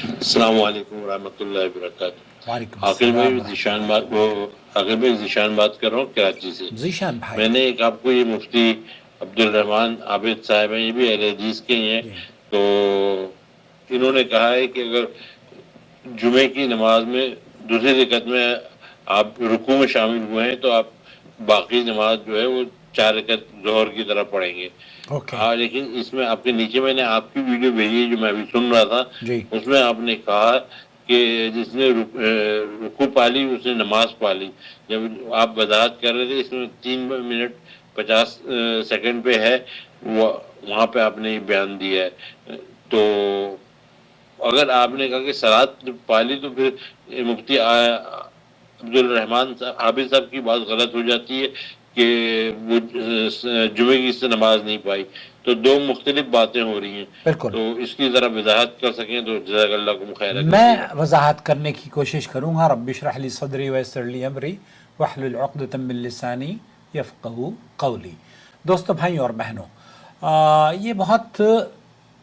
السلام علیکم ورحمۃ اللہ وبرکاتہ۔ وعلیکم عاقل بھائی السلام عاقل بھائی ذیشان بات کر رہا ہوں کراچی سے۔ ذیشان بھائی میں نے ایک آپ کو یہ مفتی عبدالرحمان عابد صاحب ہیں، یہ بھی اہل حدیث کے ہی ہیں، جی تو انہوں نے کہا ہے کہ اگر جمعے کی نماز میں دوسری رکعت میں آپ رکوع میں شامل ہوئے ہیں تو آپ باقی نماز جو ہے وہ 4 رکعت ظہر کی طرح پڑھیں گے۔ اوکے ہاں، لیکن اس میں آپ کے نیچے میں نے آپ کی ویڈیو بھیجی جو میں ابھی سن رہا تھا، جی اس میں آپ نے کہا کہ جس نے رکوع پالی اس نے نماز پالی۔ جب آپ وضاحت کر رہے تھے اس میں 3 منٹ 50 سیکنڈ پہ ہے، وہاں پہ آپ نے یہ بیان دیا ہے۔ تو اگر آپ نے کہا کہ صلاۃ پالی تو پھر مفتی عبدالرحمان عابد صاحب کی بات غلط ہو جاتی ہے کہ وہ جمعے کی سے نماز نہیں پائی، تو دو مختلف باتیں ہو رہی ہیں، بالکل، تو اس کی ذرا وضاحت کر سکیں تو جزاک اللہ کو خیر میں کثیرہ۔ وضاحت کرنے کی کوشش کروں گا۔ رب اشرح لی صدری ویسر لی امری واحلل عقدۃ من لسانی یفقہوا قولی۔ دوستو، بھائی اور بہنوں، یہ بہت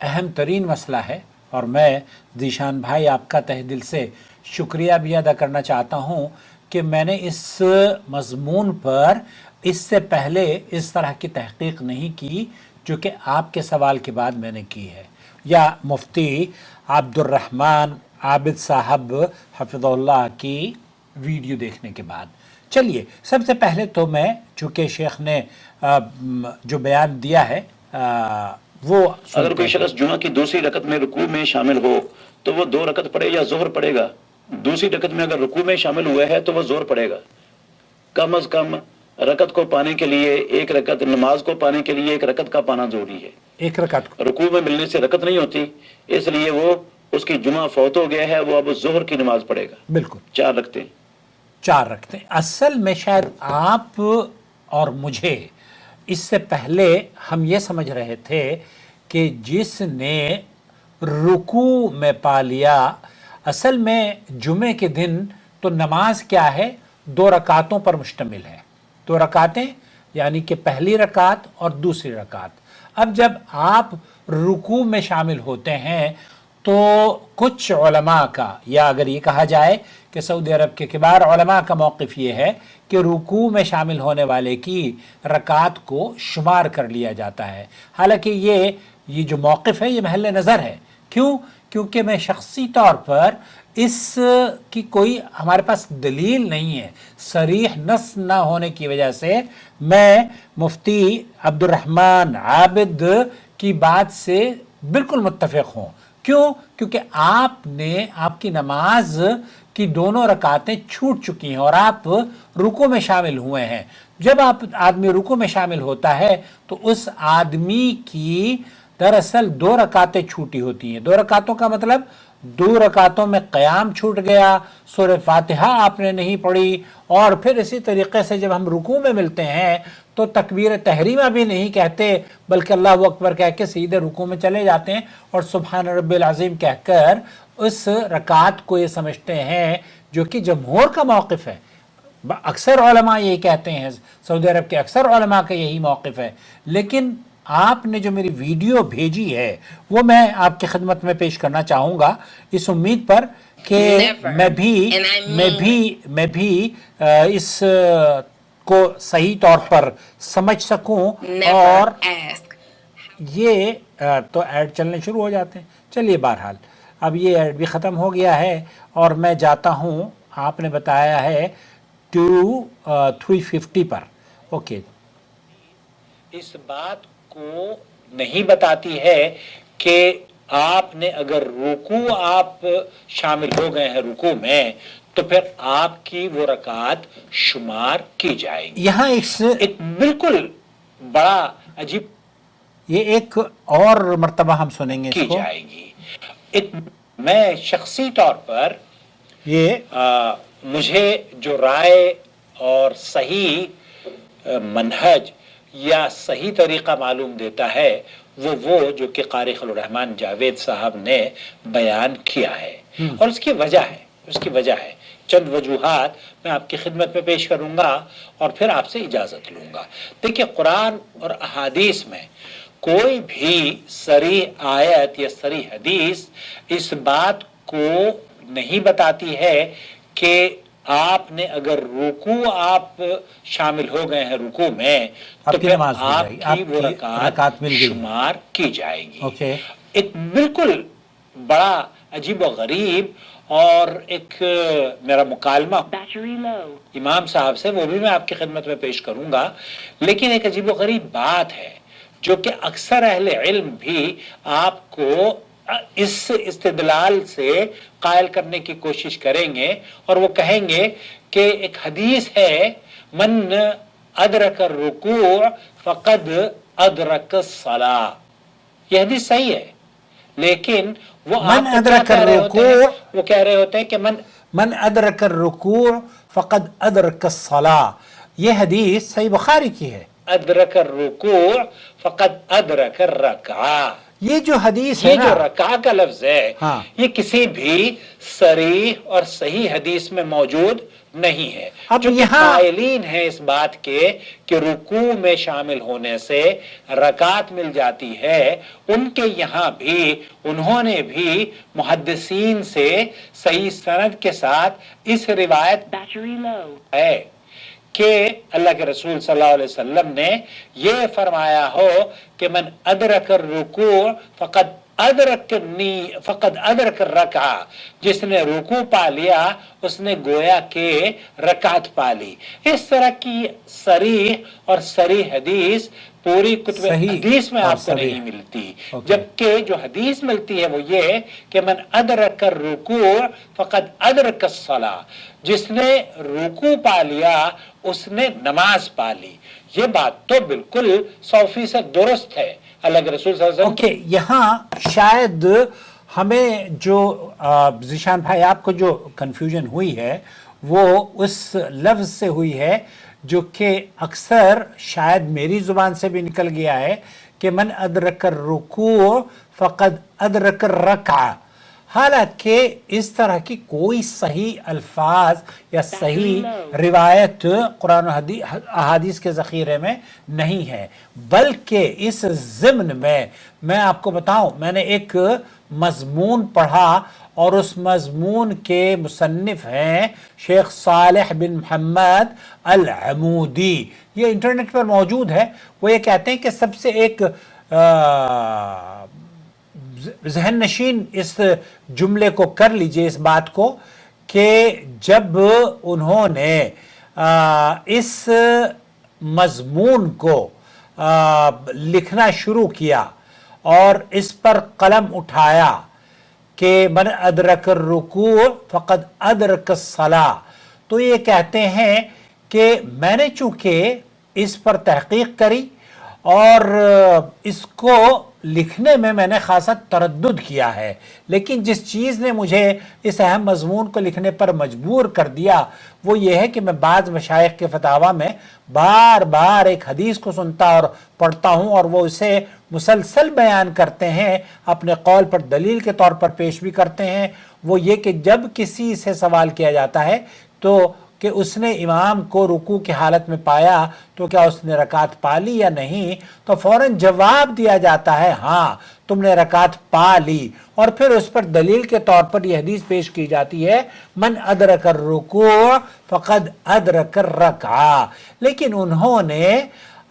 اہم ترین مسئلہ ہے اور میں ذیشان بھائی آپ کا تہ دل سے شکریہ بھی ادا کرنا چاہتا ہوں کہ میں نے اس مضمون پر اس سے پہلے اس طرح کی تحقیق نہیں کی جو کہ آپ کے سوال کے بعد میں نے کی ہے، یا مفتی عبدالرحمان عابد صاحب حفظہ اللہ کی ویڈیو دیکھنے کے بعد۔ چلیے، سب سے پہلے تو میں چونکہ شیخ نے جو بیان دیا ہے وہ اگر کوئی شخص جمعہ کی دوسری رکعت میں رکوع میں شامل ہو تو وہ 2 رکعت پڑھے یا ظہر پڑھے گا؟ دوسری رکعت میں اگر رکوع میں شامل ہوا ہے تو وہ ظہر پڑھے گا۔ کم از کم رکعت کو پانے کے لیے ایک رکعت، نماز کو پانے کے لیے ایک رکعت کا پانا ضروری ہے۔ ایک رکعت رکوع میں ملنے سے رکعت نہیں ہوتی، اس لیے وہ اس کی جمعہ فوت ہو گیا ہے، وہ اب ظہر کی نماز پڑھے گا۔ بالکل 4 رکعتیں 4 رکھتے ہیں۔ اصل میں شاید آپ اور مجھے اس سے پہلے ہم یہ سمجھ رہے تھے کہ جس نے رکوع میں پا لیا، اصل میں جمعے کے دن تو نماز کیا ہے، 2 رکعتوں پر مشتمل ہے، 2 رکعتیں، یعنی کہ پہلی رکعت اور دوسری رکعت۔ اب جب آپ رکوع میں شامل ہوتے ہیں تو کچھ علماء کا، یا اگر یہ کہا جائے کہ سعودی عرب کے کبار علماء کا موقف یہ ہے کہ رکوع میں شامل ہونے والے کی رکعات کو شمار کر لیا جاتا ہے۔ حالانکہ یہ جو موقف ہے یہ محل نظر ہے۔ کیوں؟ کیونکہ میں شخصی طور پر اس کی کوئی ہمارے پاس دلیل نہیں ہے، صریح نص نہ ہونے کی وجہ سے میں مفتی عبدالرحمان عابد کی بات سے بالکل متفق ہوں۔ کیوں؟ کیونکہ آپ کی نماز کی دونوں رکعتیں چھوٹ چکی ہیں اور آپ رکوع میں شامل ہوئے ہیں۔ جب آدمی رکوع میں شامل ہوتا ہے تو اس آدمی کی دراصل 2 رکعتیں چھوٹی ہوتی ہیں۔ 2 رکعتوں کا مطلب 2 رکعتوں میں قیام چھوٹ گیا، سورہ فاتحہ آپ نے نہیں پڑھی، اور پھر اسی طریقے سے جب ہم رکوع میں ملتے ہیں تو تکبیر تحریمہ بھی نہیں کہتے بلکہ اللہ اکبر کہہ کے سیدھے رکوع میں چلے جاتے ہیں اور سبحان رب العظیم کہہ کر اس رکعت کو یہ سمجھتے ہیں، جو کہ جمہور کا موقف ہے۔ اکثر علماء یہی کہتے ہیں، سعودی عرب کے اکثر علماء کا یہی موقف ہے۔ لیکن آپ نے جو میری ویڈیو بھیجی ہے وہ میں آپ کی خدمت میں پیش کرنا چاہوں گا، اس امید پر کہ میں بھی اس کو صحیح طور پر سمجھ سکوں۔ اور یہ تو ایڈ چلنے شروع ہو جاتے ہیں۔ چلیے، بہرحال اب یہ ایڈ بھی ختم ہو گیا ہے اور میں جاتا ہوں، آپ نے بتایا ہے 350 پر۔ اوکے، اس بات کو نہیں بتاتی ہے کہ آپ نے اگر رکوع آپ شامل ہو گئے ہیں رکوع میں تو پھر آپ کی وہ رکعت شمار کی جائے گی۔ یہاں ایک بالکل بڑا عجیب، یہ ایک اور مرتبہ ہم سنیں گے، کی جائے گی۔ میں شخصی طور پر مجھے جو رائے اور صحیح منہج یا صحیح طریقہ معلوم دیتا ہے وہ جو کہ قاری خلیل الرحمن جاوید صاحب نے بیان کیا ہے، اور اس کی وجہ ہے چند وجوہات میں آپ کی خدمت میں پیش کروں گا اور پھر آپ سے اجازت لوں گا۔ دیکھیں، قرآن اور احادیث میں کوئی بھی صریح آیت یا صریح حدیث اس بات کو نہیں بتاتی ہے کہ آپ نے اگر رکوع آپ شامل ہو گئے ہیں رکوع میں تو پھر آپ کی وہ رکعت شمار کی جائے گی. ایک بالکل بڑا عجیب و غریب اور ایک میرا مکالمہ امام صاحب سے، وہ بھی میں آپ کی خدمت میں پیش کروں گا، لیکن ایک عجیب و غریب بات ہے جو کہ اکثر اہل علم بھی آپ کو اس استدلال سے قائل کرنے کی کوشش کریں گے، اور وہ کہیں گے کہ ایک حدیث ہے من ادرک الرکوع فقد ادرک الصلاۃ، یہ حدیث صحیح ہے، لیکن وہ من ادرک الرکوع، وہ کہہ رہے ہوتے ہیں کہ من ادرک الرکوع فقد ادرک الصلاۃ، یہ حدیث صحیح بخاری کی ہے. ادرک الرکوع فقد ادرک الرکعہ، یہ جو حدیث ہے یہ جو نا، رکعہ کا لفظ ہے ہاں، یہ کسی بھی صریح اور صحیح حدیث میں موجود نہیں ہے. اب جو یہاں قائلین ہیں اس بات کے کہ رکوع میں شامل ہونے سے رکعت مل جاتی ہے، ان کے یہاں بھی انہوں نے بھی محدثین سے صحیح سند کے ساتھ اس روایت ہے کہ اللہ کے رسول صلی اللہ علیہ وسلم نے یہ فرمایا ہو کہ من ادرک الرکوع فقد ادرک الرکعہ، جس نے رکوع پا لیا اس نے گویا کہ رکعت پا لی. اس طرح کی صریح اور صریح حدیث پوری کتب حدیث میں آپ کو نہیں ملتی، جبکہ جو حدیث ملتی ہے وہ یہ کہ من ادرک الرکوع فقد ادرک الصلاۃ، جس نے رکوع پا لیا اس نے نماز پا لی. یہ بات تو بالکل 100% درست ہے. اللہ کے رسول صلی اللہ علیہ وسلم یہاں شاید ہمیں جو ذیشان بھائی آپ کو جو کنفیوژن ہوئی ہے وہ اس لفظ سے ہوئی ہے جو کہ اکثر شاید میری زبان سے بھی نکل گیا ہے کہ من ادرک الرکوع فقد ادرک الرکعہ، حالانکہ اس طرح کی کوئی صحیح الفاظ یا صحیح روایت قرآن و احادیث کے ذخیرے میں نہیں ہے. بلکہ اس ضمن میں آپ کو بتاؤں، میں نے ایک مضمون پڑھا اور اس مضمون کے مصنف ہیں شیخ صالح بن محمد العمودی، یہ انٹرنیٹ پر موجود ہے. وہ یہ کہتے ہیں کہ سب سے ایک ذہن نشین اس جملے کو کر لیجئے، اس بات کو، کہ جب انہوں نے اس مضمون کو لکھنا شروع کیا اور اس پر قلم اٹھایا کہ من ادرک الرکوع فقد ادرک الصلاۃ، تو یہ کہتے ہیں کہ میں نے چونکہ اس پر تحقیق کری اور اس کو لکھنے میں نے خاصا تردد کیا ہے، لیکن جس چیز نے مجھے اس اہم مضمون کو لکھنے پر مجبور کر دیا وہ یہ ہے کہ میں بعض مشائخ کے فتاویٰ میں بار بار ایک حدیث کو سنتا اور پڑھتا ہوں اور وہ اسے مسلسل بیان کرتے ہیں، اپنے قول پر دلیل کے طور پر پیش بھی کرتے ہیں. وہ یہ کہ جب کسی سے سوال کیا جاتا ہے تو کہ اس نے امام کو رکوع کی حالت میں پایا تو کیا اس نے رکعت پا لی یا نہیں، تو فوراً جواب دیا جاتا ہے ہاں تم نے رکعت پا لی، اور پھر اس پر دلیل کے طور پر یہ حدیث پیش کی جاتی ہے من ادرک الرکوع فقد ادرک الرکعہ. لیکن انہوں نے،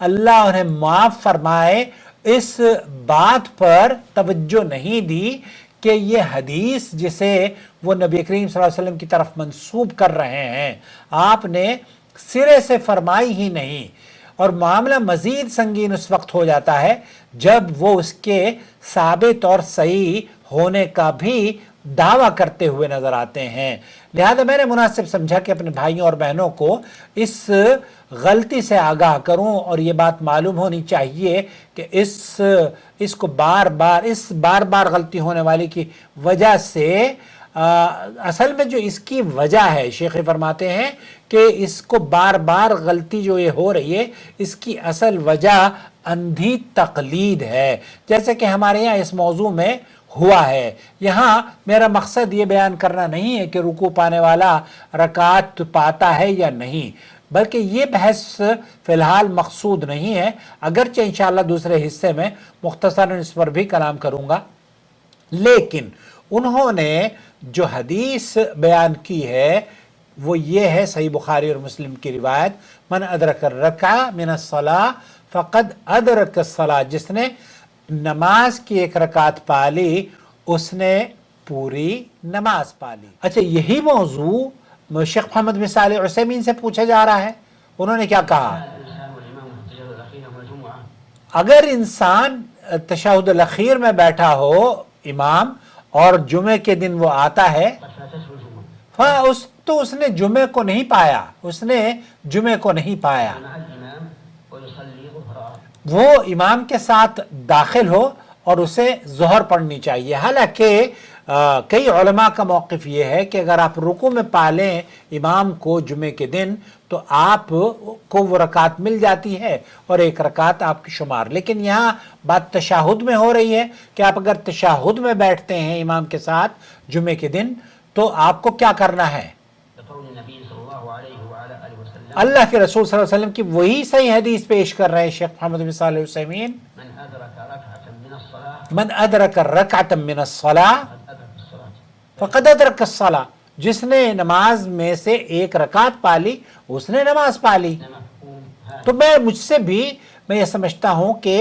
اللہ انہیں معاف فرمائے، اس بات پر توجہ نہیں دی کہ یہ حدیث جسے وہ نبی کریم صلی اللہ علیہ وسلم کی طرف منسوب کر رہے ہیں آپ نے سرے سے فرمائی ہی نہیں، اور معاملہ مزید سنگین اس وقت ہو جاتا ہے جب وہ اس کے ثابت اور صحیح ہونے کا بھی دعویٰ کرتے ہوئے نظر آتے ہیں. لہذا میں نے مناسب سمجھا کہ اپنے بھائیوں اور بہنوں کو اس غلطی سے آگاہ کروں، اور یہ بات معلوم ہونی چاہیے کہ اس کو بار بار غلطی ہونے والی کی وجہ سے اصل میں جو اس کی وجہ ہے، شیخ فرماتے ہیں کہ اس کو بار بار غلطی جو یہ ہو رہی ہے اس کی اصل وجہ اندھی تقلید ہے، جیسے کہ ہمارے یہاں اس موضوع میں ہوا ہے. یہاں میرا مقصد یہ بیان کرنا نہیں ہے کہ رکوع پانے والا رکعت پاتا ہے یا نہیں، بلکہ یہ بحث فی الحال مقصود نہیں ہے، اگرچہ انشاءاللہ دوسرے حصے میں مختصراً اس پر بھی کلام کروں گا. لیکن انہوں نے جو حدیث بیان کی ہے وہ یہ ہے، صحیح بخاری اور مسلم کی روایت، من ادرک الرکعہ من الصلاۃ فقد ادرک الصلاۃ، جس نے نماز کی ایک رکعت پالی اس نے پوری نماز پالی۔ اچھا، یہی موضوع شیخ محمد بن صالح عثیمین سے پوچھا جا رہا ہے، انہوں نے کیا کہا؟ اگر انسان تشہد الاخیر میں بیٹھا ہو امام اور جمعے کے دن وہ آتا ہے تو اس نے جمعے کو نہیں پایا، اس نے جمعے کو نہیں پایا، وہ امام کے ساتھ داخل ہو اور اسے ظہر پڑھنی چاہیے۔ حالانکہ کئی علماء کا موقف یہ ہے کہ اگر آپ رکوع میں پالیں امام کو جمعے کے دن تو آپ کو وہ رکعت مل جاتی ہے اور ایک رکعت آپ کی شمار، لیکن یہاں بات تشہد میں ہو رہی ہے کہ آپ اگر تشہد میں بیٹھتے ہیں امام کے ساتھ جمعے کے دن تو آپ کو کیا کرنا ہے؟ اللہ کے رسول صلی اللہ علیہ وسلم کی وہی صحیح حدیث پیش کر رہے ہیں شیخ محمد بن صالح عثیمین، من ادرک رکعۃ من الصلاۃ فقد ادرک الصلاۃ، جس نے نماز میں سے ایک رکعت پالی اس نے نماز پالی۔ تو مجھ سے بھی میں یہ سمجھتا ہوں کہ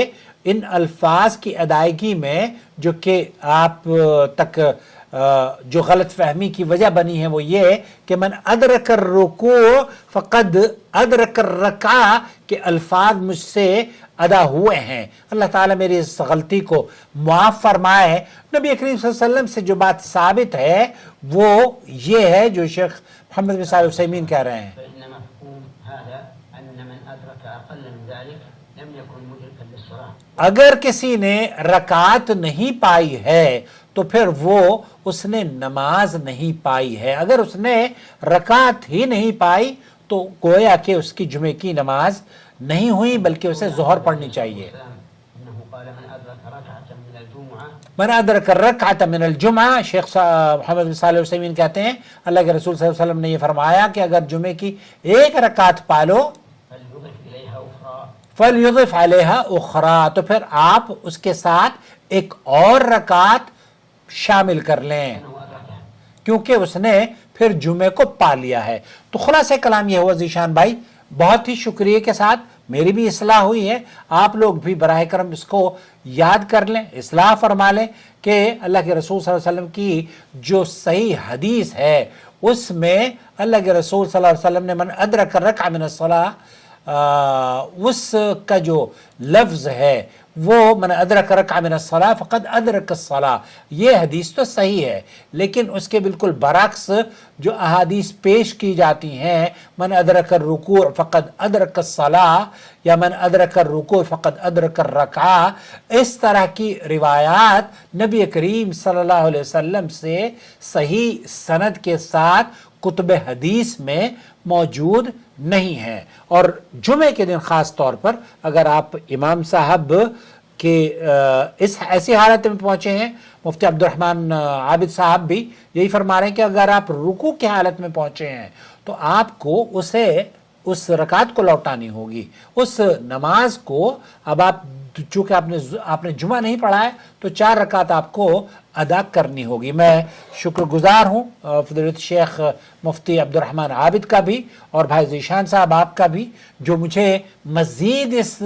ان الفاظ کی ادائیگی میں جو کہ آپ تک جو غلط فہمی کی وجہ بنی ہے وہ یہ کہ من ادرک الرکوع فقد ادرک الرکعہ کے الفاظ مجھ سے ادا ہوئے ہیں، اللہ تعالیٰ میری اس غلطی کو معاف فرمائے۔ نبی کریم صلی اللہ علیہ وسلم سے جو بات ثابت ہے وہ یہ ہے جو شیخ محمد بن صالح عثیمین کہہ رہے ہیں۔ اگر کسی نے رکعت نہیں پائی ہے تو پھر وہ اس نے نماز نہیں پائی ہے، اگر اس نے رکعت ہی نہیں پائی تو گویا کہ اس کی جمعے کی نماز نہیں ہوئی بلکہ اسے ظہر پڑھنی چاہیے۔ من ادرک الرکعۃ من الجمعہ، شیخ محمد بن صالح عثیمین کہتے ہیں اللہ کے رسول صلی اللہ علیہ وسلم نے یہ فرمایا کہ اگر جمعے کی ایک رکعت پالو فَلْيُضِفْ عَلَيْهَا أُخْرَى، تو پھر آپ اس کے ساتھ ایک اور رکعت شامل کر لیں کیونکہ اس نے پھر جمعے کو پا لیا ہے۔ تو خلاصہ کلام یہ ہوا ذیشان بھائی، بہت ہی شکریہ کے ساتھ میری بھی اصلاح ہوئی ہے، آپ لوگ بھی براہ کرم اس کو یاد کر لیں، اصلاح فرما لیں کہ اللہ کے رسول صلی اللہ علیہ وسلم کی جو صحیح حدیث ہے اس میں اللہ کے رسول صلی اللہ علیہ وسلم نے من ادرک الرکعۃ من الصلاۃ اس کا جو لفظ ہے وہ من ادرک رکعۃ من الصلاۃ فقد ادرک الصلاۃ، یہ حدیث تو صحیح ہے، لیکن اس کے بالکل برعکس جو احادیث پیش کی جاتی ہیں من ادرک الرکوع فقد ادرک الصلاۃ یا من ادرک الرکوع فقد ادرک الرکعہ، اس طرح کی روایات نبی کریم صلی اللہ علیہ وسلم سے صحیح سند کے ساتھ کتب حدیث میں موجود نہیں ہے۔ اور جمعے کے دن خاص طور پر اگر آپ امام صاحب کے اس ایسی حالت میں پہنچے ہیں، مفتی عبد الرحمن عابد صاحب بھی یہی فرما رہے ہیں کہ اگر آپ رکوع کی حالت میں پہنچے ہیں تو آپ کو اس رکعت کو لوٹانی ہوگی، اس نماز کو۔ اب آپ چونکہ آپ نے جمعہ نہیں پڑھا ہے تو 4 رکعت آپ کو ادا کرنی ہوگی۔ میں شکر گزار ہوں فضیلت شیخ مفتی عبد الرحمن عابد کا بھی اور بھائی ذیشان صاحب آپ کا بھی، جو مجھے مزید اس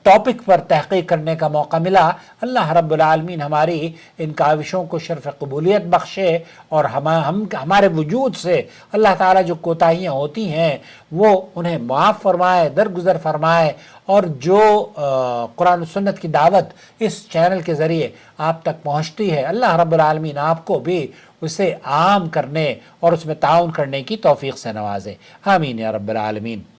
ٹاپک پر تحقیق کرنے کا موقع ملا۔ اللہ رب العالمین ہماری ان کاوشوں کو شرف قبولیت بخشے اور ہمارے وجود سے اللہ تعالیٰ جو کوتاہیاں ہوتی ہیں وہ انہیں معاف فرمائے، درگزر فرمائے، اور جو قرآن و سنت کی دعوت اس چینل کے ذریعے آپ تک پہنچتی ہے اللہ رب العالمین آپ کو بھی اسے عام کرنے اور اس میں تعاون کرنے کی توفیق سے نوازے، آمین یا رب العالمین۔